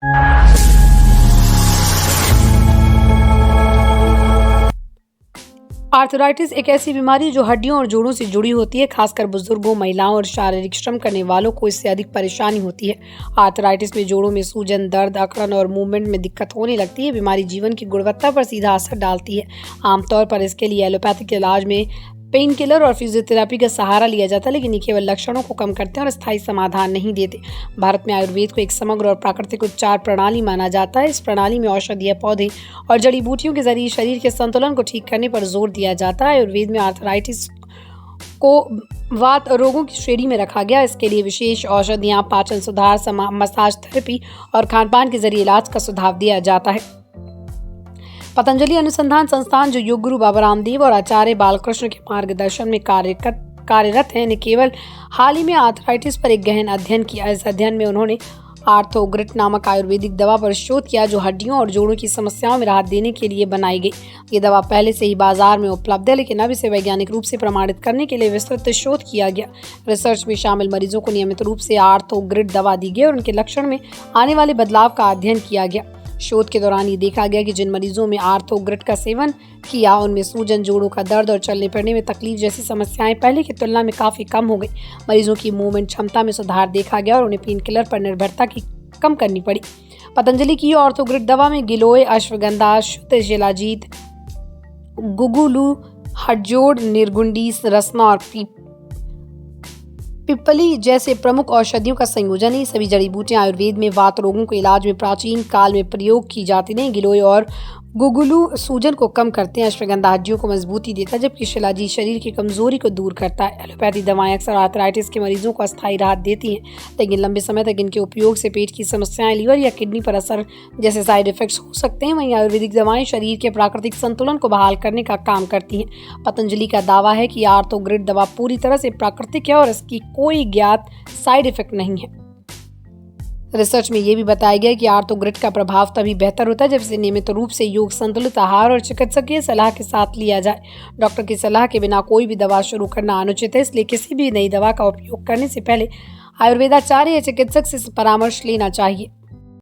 Arthritis एक ऐसी बीमारी जो हड्डियों और जोड़ों से जुड़ी होती है। खासकर बुजुर्गों, महिलाओं और शारीरिक श्रम करने वालों को इससे अधिक परेशानी होती है। आर्थराइटिस में जोड़ों में सूजन, दर्द, अकड़न और मूवमेंट में दिक्कत होने लगती है। बीमारी जीवन की गुणवत्ता पर सीधा असर डालती है। आमतौर पर इसके लिए एलोपैथिक इलाज में पेन किलर और फिजियोथेरेपी का सहारा लिया जाता है, लेकिन ये केवल लक्षणों को कम करते हैं और स्थायी समाधान नहीं देते। भारत में आयुर्वेद को एक समग्र और प्राकृतिक उपचार प्रणाली माना जाता है। इस प्रणाली में औषधीय पौधे और जड़ी बूटियों के जरिए शरीर के संतुलन को ठीक करने पर जोर दिया जाता है। आयुर्वेद में आर्थराइटिस को वात रोगों की श्रेणी में रखा गया। इसके लिए विशेष औषधियाँ, पाचन सुधार, मसाज थेरेपी और खान-पान के जरिए इलाज का सुझाव दिया जाता है। पतंजलि अनुसंधान संस्थान, जो योग गुरु बाबा रामदेव और आचार्य बालकृष्ण के मार्गदर्शन में कार्यरत है, ने केवल हाल ही में आर्थराइटिस पर एक गहन अध्ययन किया। इस अध्ययन में उन्होंने आर्थोग्रिट नामक आयुर्वेदिक दवा पर शोध किया, जो हड्डियों और जोड़ों की समस्याओं में राहत देने के लिए बनाई गई। ये दवा पहले से ही बाजार में उपलब्ध है, लेकिन अब इसे वैज्ञानिक रूप से प्रमाणित करने के लिए विस्तृत शोध किया गया। रिसर्च में शामिल मरीजों को नियमित रूप से आर्थोग्रिट दवा दी गई और उनके लक्षण में आने वाले बदलाव का अध्ययन किया गया। शोध के दौरान ये देखा गया कि जिन मरीजों में आर्थोग्रिट का सेवन किया, उनमें सूजन, जोड़ों का दर्द और चलने फिरने में तकलीफ जैसी समस्याएं पहले की तुलना में काफी कम हो गई। मरीजों की मूवमेंट क्षमता में सुधार देखा गया और उन्हें पेन किलर पर निर्भरता कम करनी पड़ी। पतंजलि की आर्थोग्रिट दवा में गिलोय, अश्वगंधा, शुद्ध शिलाजीत, गुगुलू, हटजोड़, निर्गुंडी, रसना और पिप्पली जैसे प्रमुख औषधियों का संयोजन है। सभी जड़ी बूटियां आयुर्वेद में वात रोगों के इलाज में प्राचीन काल में प्रयोग की जाती हैं। गिलोय और गुगुलू सूजन को कम करते हैं, अश्वगंधा हड्डियों को मजबूती देता है, जबकि शिलाजीत शरीर की कमजोरी को दूर करता है। एलोपैथी दवाएं अक्सर आर्थराइटिस के मरीजों को अस्थायी राहत देती हैं, लेकिन लंबे समय तक इनके उपयोग से पेट की समस्याएं, लीवर या किडनी पर असर जैसे साइड इफेक्ट्स हो सकते हैं। वहीं आयुर्वेदिक दवाएं शरीर के प्राकृतिक संतुलन को बहाल करने का काम करती हैं। पतंजलि का दावा है कि आर्थोग्रिट दवा पूरी तरह से प्राकृतिक है और इसकी कोई ज्ञात साइड इफेक्ट नहीं है। रिसर्च में यह भी बताया गया कि आर्थोग्रिट का प्रभाव तभी बेहतर होता है जब इसे नियमित रूप से योग, संतुलित आहार और चिकित्सकीय सलाह के साथ लिया जाए। डॉक्टर की सलाह के बिना कोई भी दवा शुरू करना अनुचित है, इसलिए किसी भी नई दवा का उपयोग करने से पहले आयुर्वेदाचार्य या चिकित्सक से परामर्श लेना चाहिए।